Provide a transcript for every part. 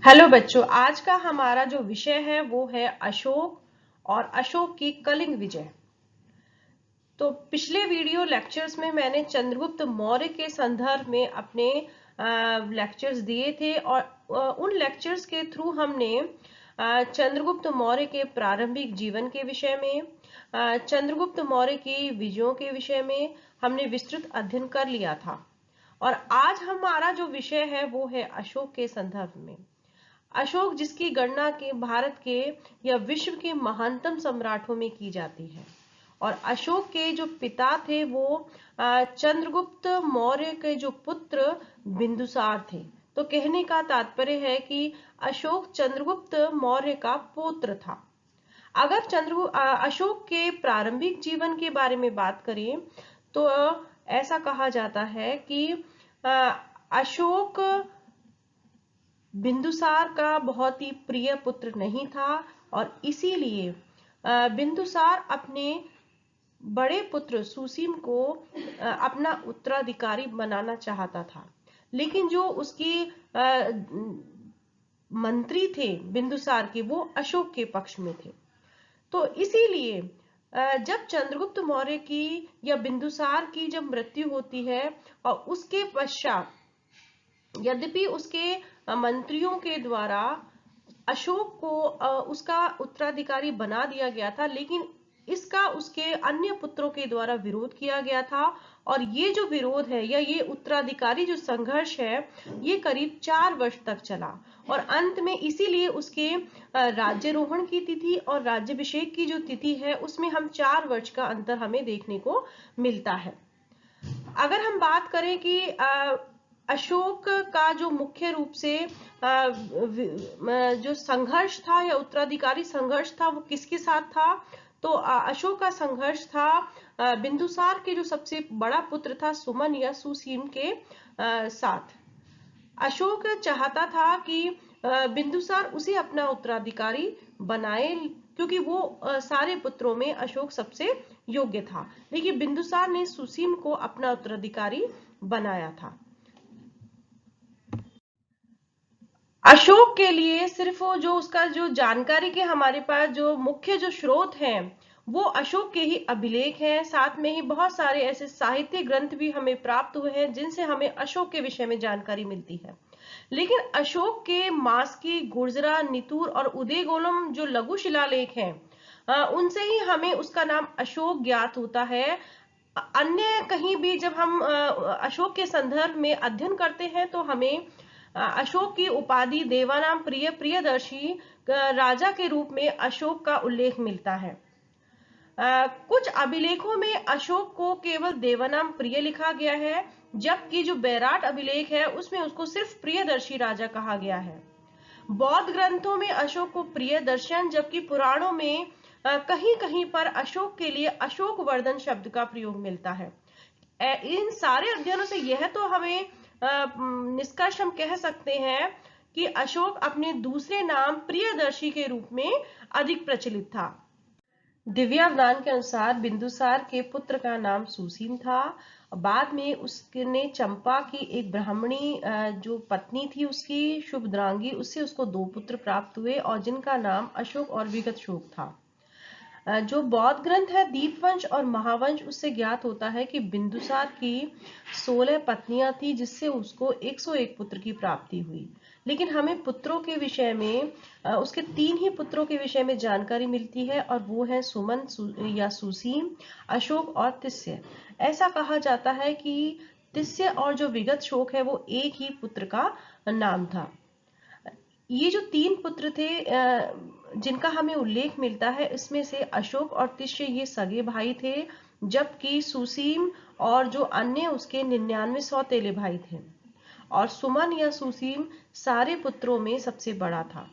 Hello बच्चों, आज का हमारा जो विषय है वो है अशोक और अशोक की कलिंग विजय। तो पिछले वीडियो लेक्चर्स में मैंने चंद्रगुप्त मौर्य के संदर्भ में अपने लेक्चर्स दिए थे और उन लेक्चर्स के थ्रू हमने चंद्रगुप्त मौर्य के प्रारंभिक जीवन के विषय में, चंद्रगुप्त मौर्य की विजयों के विषय में हमने विस्तृत अध्ययन कर लिया था। और आज हमारा जो विषय है वो है अशोक के संदर्भ में। अशोक जिसकी गणना के भारत के या विश्व के महानतम सम्राटों में की जाती है। और अशोक के जो पिता थे वो चंद्रगुप्त मौर्य के जो पुत्र बिंदुसार थे। तो कहने का तात्पर्य है कि अशोक चंद्रगुप्त मौर्य का पुत्र था। अगर अशोक के प्रारंभिक जीवन के बारे में बात करें तो ऐसा कहा जाता है कि अशोक बिंदुसार का बहुत ही प्रिय पुत्र नहीं था और इसीलिए बिंदुसार अपने बड़े पुत्र सुसीम को अपना उत्तराधिकारी बनाना चाहता था। लेकिन जो उसकी मंत्री थे बिंदुसार के, वो अशोक के पक्ष में थे। तो इसीलिए जब चंद्रगुप्त मौर्य की या बिंदुसार की जब मृत्यु होती है और उसके पश्चात यद्यपि उसके मंत्रियों के द्वारा अशोक को उसका उत्तराधिकारी बना दिया गया था, लेकिन इसका उसके अन्य पुत्रों के द्वारा विरोध किया गया था। और ये जो विरोध है या ये उत्तराधिकारी जो संघर्ष है ये करीब 4 वर्ष तक चला और अंत में इसीलिए उसके राज्यारोहण की तिथि और राज्याभिषेक की जो तिथि है उसमें हम 4 वर्ष का अंतर हमें देखने को मिलता है। अगर हम बात करें कि अशोक का जो मुख्य रूप से जो संघर्ष था या उत्तराधिकारी संघर्ष था वो किसके साथ था, तो अशोक का संघर्ष था बिंदुसार के जो सबसे बड़ा पुत्र था सुमन या सुसीम के साथ। अशोक चाहता था कि बिंदुसार उसे अपना उत्तराधिकारी बनाए क्योंकि वो सारे पुत्रों में अशोक सबसे योग्य था, लेकिन बिंदुसार ने सुसीम को अपना उत्तराधिकारी बनाया था। अशोक के लिए सिर्फ जो उसका जो जानकारी के हमारे पास जो मुख्य जो स्रोत हैं वो अशोक के ही अभिलेख हैं। साथ में ही बहुत सारे ऐसे साहित्य ग्रंथ भी हमें प्राप्त हुए हैं जिनसे हमें अशोक के विषय में जानकारी मिलती है। लेकिन अशोक के मास्की, गुर्जरा, नितुर और उदयगोलम जो लघु शिलालेख हैं उनसे ही हमें उसका नाम अशोक ज्ञात होता है। अन्य कहीं भी जब हम अशोक के संदर्भ में अध्ययन करते हैं तो हमें अशोक की उपाधि देवानाम प्रिय प्रियदर्शी राजा के रूप में अशोक का उल्लेख मिलता है। कुछ अभिलेखों में अशोक को केवल देवानाम प्रिय लिखा गया है, जबकि जो बैराट अभिलेख है उसमें उसको सिर्फ प्रियदर्शी राजा कहा गया है। बौद्ध ग्रंथों में अशोक को प्रियदर्शन, जबकि पुराणों में कहीं कहीं पर अशोक के लिए अशोक वर्धन शब्द का प्रयोग मिलता है। इन सारे अध्ययनों से यह तो हमें निष्कर्ष हम कह सकते हैं कि अशोक अपने दूसरे नाम प्रियदर्शी के रूप में अधिक प्रचलित था। दिव्यावदान के अनुसार बिंदुसार के पुत्र का नाम सुसीम था। बाद में उसने चंपा की एक ब्राह्मणी जो पत्नी थी उसकी शुभद्रांगी, उससे उसको 2 पुत्र प्राप्त हुए और जिनका नाम अशोक और विगतशोक था। जो बौद्ध ग्रंथ है दीपवंश और महावंश, उससे ज्ञात होता है कि बिंदुसार की 16 पत्नियां थी जिससे उसको 101 पुत्र की प्राप्ति हुई। लेकिन हमें पुत्रों के विषय में उसके 3 ही पुत्रों के विषय में जानकारी मिलती है और वो है सुमन या सुसीम, अशोक और तिस्य। ऐसा कहा जाता है कि तिस्य और जो विगतशोक है वो एक ही पुत्र का नाम था। ये जो 3 पुत्र थे जिनका हमें उल्लेख मिलता है, इसमें से अशोक और तिस्य ये सगे भाई थे, जबकि सुसीम और जो अन्य उसके 99 सौतेले भाई थे। और सुमन या सुसीम सारे पुत्रों में सबसे बड़ा था।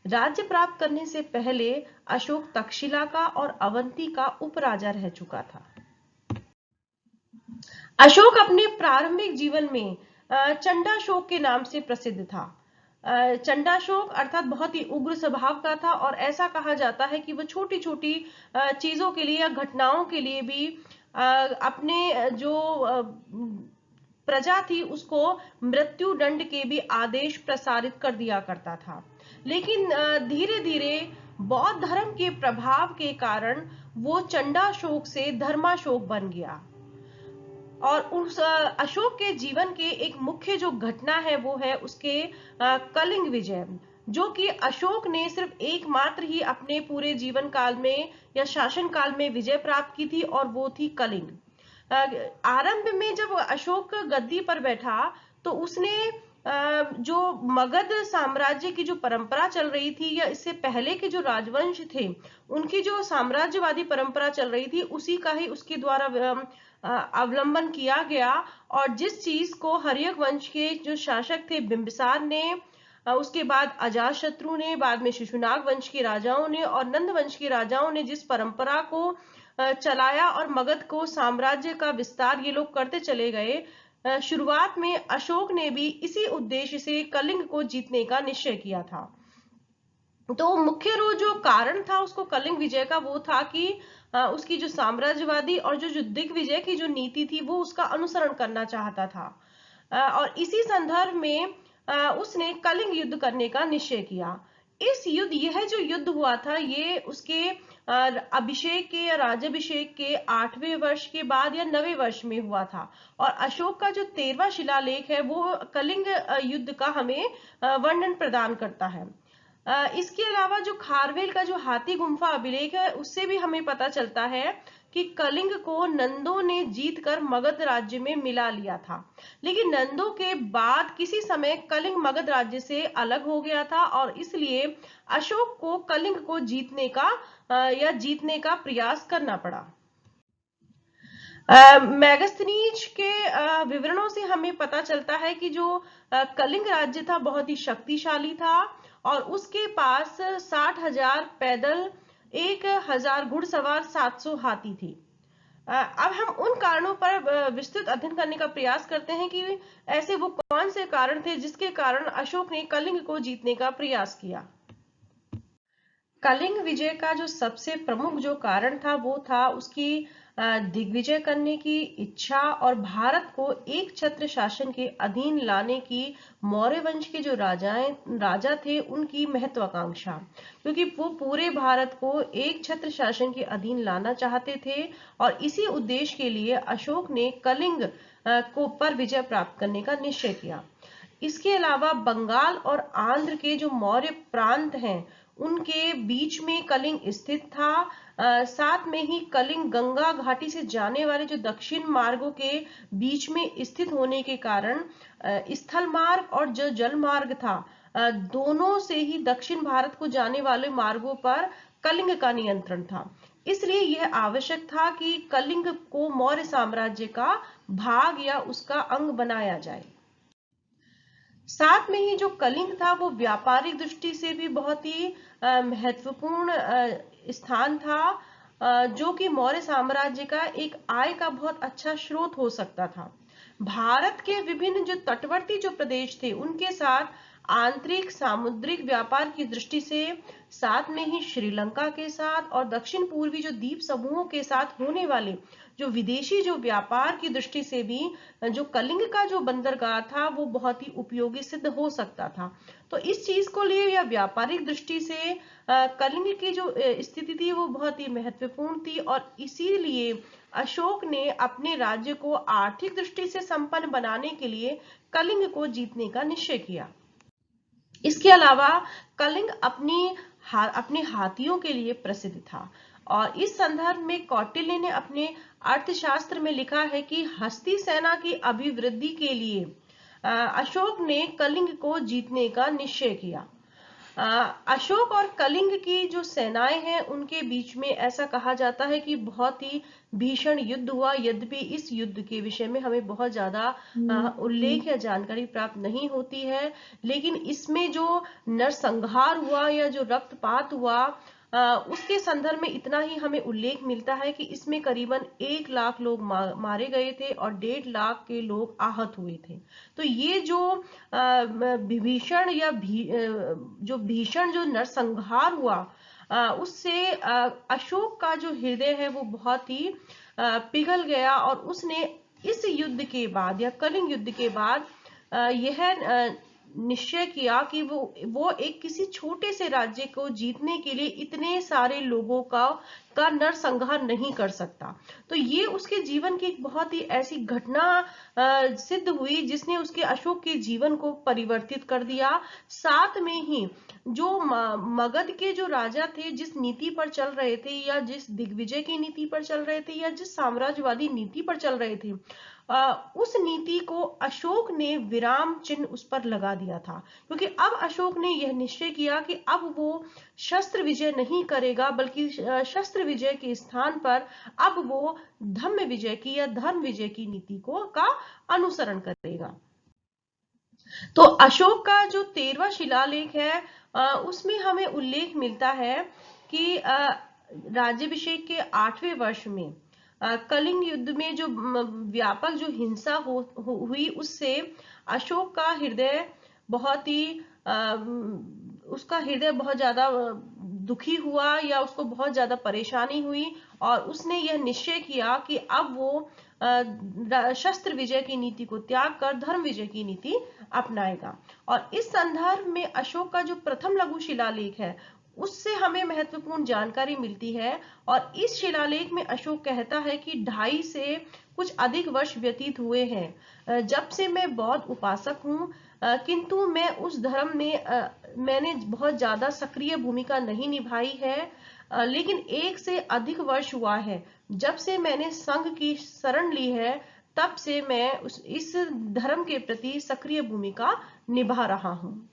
राज्य प्राप्त करने से पहले अशोक तक्षशिला का और अवंती का उपराजा रह चुका था। अशोक अपने प्रारंभिक जीवन में चंडाशोक के नाम से प्रसिद्ध था। चंडाशोक अर्थात बहुत ही उग्र स्वभाव का था और ऐसा कहा जाता है कि वो छोटी छोटी चीजों के लिए या घटनाओं के लिए भी अपने जो प्रजा थी उसको मृत्यु दंड के भी आदेश प्रसारित कर दिया करता था। लेकिन धीरे धीरे बौद्ध धर्म के प्रभाव के कारण वो चंडाशोक से धर्माशोक बन गया। और उस अशोक के जीवन के एक मुख्य जो घटना है वो है उसके कलिंग विजय, जो कि अशोक ने सिर्फ एकमात्र ही अपने पूरे जीवन काल में या शासन काल में विजय प्राप्त की थी, और वो थी कलिंग। आरंभ में जब अशोक गद्दी पर बैठा तो उसने जो मगध साम्राज्य की जो परंपरा चल रही थी, या इससे पहले के जो राजवंश थे उनकी जो साम्राज्यवादी परंपरा चल रही थी, उसी का ही उसके द्वारा अवलंबन किया गया। और जिस चीज को हर्यक वंश के जो शासक थे बिंबिसार ने, उसके बाद अजातशत्रु ने, बाद में शिशुनाग वंश के राजाओं ने और नंद वंश के राजाओं ने जिस परंपरा को चलाया और मगध को साम्राज्य का विस्तार ये लोग करते चले गए, शुरुआत में अशोक ने भी इसी उद्देश्य से कलिंग को जीतने का निश्चय किया था। तो मुख्य रूप जो कारण था उसको कलिंग विजय का वो था कि उसकी जो साम्राज्यवादी और जो दिग्विजय की जो नीति थी वो उसका अनुसरण करना चाहता था। और इसी संदर्भ में उसने कलिंग युद्ध करने का निश्चय किया। यह जो युद्ध हुआ था ये उसके अभिषेक के या राज्याभिषेक के 8वें वर्ष के बाद या 9वें वर्ष में हुआ था। और अशोक का जो 13वां शिलालेख है वो कलिंग युद्ध का हमें वर्णन प्रदान करता है। इसके अलावा जो खारवेल का जो हाथी गुम्फा अभिलेख है उससे भी हमें पता चलता है कि कलिंग को नंदों ने जीतकर मगध राज्य में मिला लिया था। लेकिन नंदों के बाद किसी समय कलिंग मगध राज्य से अलग हो गया था, और इसलिए अशोक को कलिंग को जीतने का प्रयास करना पड़ा। मैगस्थनीज के विवरणों से हमें पता चलता है कि जो कलिंग राज्य था बहुत ही शक्तिशाली था, और उसके पास 60,000 पैदल, 1,000 घुड़सवार, 700 हाथी थे। अब हम उन कारणों पर विस्तृत अध्ययन करने का प्रयास करते हैं कि ऐसे वो कौन से कारण थे जिसके कारण अशोक ने कलिंग को जीतने का प्रयास किया। कलिंग विजय का जो सबसे प्रमुख जो कारण था वो था उसकी दिग्विजय करने की इच्छा और भारत को एक छत्र शासन के अधीन लाने की मौर्य वंश के जो राजा थे उनकी महत्वाकांक्षा, क्योंकि वो पूरे भारत को एक छत्र शासन के अधीन लाना चाहते थे। और इसी उद्देश्य के लिए अशोक ने कलिंग को पर विजय प्राप्त करने का निश्चय किया। इसके अलावा बंगाल और आंध्र के जो मौर्य प्रांत हैं उनके बीच में कलिंग स्थित था। साथ में ही कलिंग गंगा घाटी से जाने वाले जो दक्षिण मार्गों के बीच में स्थित होने के कारण स्थल मार्ग और जो जल मार्ग था दोनों से ही दक्षिण भारत को जाने वाले मार्गों पर कलिंग का नियंत्रण था। इसलिए यह आवश्यक था कि कलिंग को मौर्य साम्राज्य का भाग या उसका अंग बनाया जाए। साथ में ही जो कलिंग था वो व्यापारिक दृष्टि से भी बहुत ही महत्वपूर्ण स्थान था, जो कि मौर्य साम्राज्य का एक आय का बहुत अच्छा स्रोत हो सकता था। भारत के विभिन्न जो तटवर्ती जो प्रदेश थे उनके साथ आंतरिक सामुद्रिक व्यापार की दृष्टि से, साथ में ही श्रीलंका के साथ और दक्षिण पूर्वी जो द्वीप समूहों के साथ होने वाले जो विदेशी जो व्यापार की दृष्टि से भी जो कलिंग का जो बंदरगाह था वो बहुत ही उपयोगी सिद्ध हो सकता था। तो इस चीज को लिए या व्यापारिक दृष्टि से कलिंग की जो स्थिति थी वो बहुत ही महत्वपूर्ण थी, और इसीलिए अशोक ने अपने राज्य को आर्थिक दृष्टि से संपन्न बनाने के लिए कलिंग को जीतने का निश्चय किया। इसके अलावा कलिंग अपने हाथियों के लिए प्रसिद्ध था, और इस संदर्भ में कौटिल्य ने अपने अर्थशास्त्र में लिखा है कि हस्ती सेना की अभिवृद्धि के लिए अशोक ने कलिंग को जीतने का निश्चय किया। अशोक और कलिंग की जो सेनाएं हैं उनके बीच में ऐसा कहा जाता है कि बहुत ही भीषण युद्ध हुआ। यद्यपि इस युद्ध के विषय में हमें बहुत ज्यादा उल्लेख या जानकारी प्राप्त नहीं होती है, लेकिन इसमें जो नरसंहार हुआ या जो रक्तपात हुआ उसके संदर्भ में इतना ही हमें उल्लेख मिलता है कि इसमें करीबन 1 लाख लोग मारे गए थे और 1.5 लाख के लोग आहत हुए थे। तो ये जो विभीषण या जो भीषण जो नरसंहार हुआ उससे अशोक का जो हृदय है वो बहुत ही पिघल गया, और उसने इस युद्ध के बाद या कलिंग युद्ध के बाद यह निश्चय किया कि वो एक किसी छोटे से राज्य को जीतने के लिए इतने सारे लोगों का नरसंहार नहीं कर सकता। तो ये उसके जीवन की एक बहुत ही ऐसी घटना सिद्ध हुई जिसने उसके अशोक के जीवन को परिवर्तित कर दिया। साथ में ही जो मगध के जो राजा थे, जिस नीति पर चल रहे थे या जिस दिग्विजय की नीति पर चल रहे थे या जिस साम्राज्यवादी नीति पर चल रहे थे, उस नीति को अशोक ने विराम चिन्ह उस पर लगा दिया था। क्योंकि अब अशोक ने यह निश्चय किया कि अब वो शस्त्र विजय नहीं करेगा, बल्कि शस्त्र विजय के स्थान पर अब वो धम्म विजय की या धर्म विजय की नीति का अनुसरण करेगा। तो अशोक का जो 13वां शिलालेख है, उसमें हमें उल्लेख मिलता है कि राज्याभिषेक के 8वें वर्ष में कलिंग युद्ध में जो व्यापक जो हिंसा हुई, उससे अशोक का हृदय बहुत ही उसका हृदय बहुत ज्यादा दुखी हुआ या उसको बहुत ज्यादा परेशानी हुई, और उसने यह निश्चय किया कि अब वो शस्त्र विजय की नीति को त्याग कर धर्म विजय की नीति अपनाएगा। और इस संदर्भ में अशोक का जो प्रथम लघु शिलालेख है, उससे हमें महत्वपूर्ण जानकारी मिलती है। और इस शिलालेख में अशोक कहता है कि 2.5 से कुछ अधिक वर्ष व्यतीत हुए हैं जब से मैं बौद्ध उपासक हूँ, किंतु मैं उस धर्म में मैंने बहुत ज्यादा सक्रिय भूमिका नहीं निभाई है, लेकिन 1 से अधिक वर्ष हुआ है जब से मैंने संघ की शरण ली है, तब से मैं इस धर्म के प्रति सक्रिय भूमिका निभा रहा हूँ।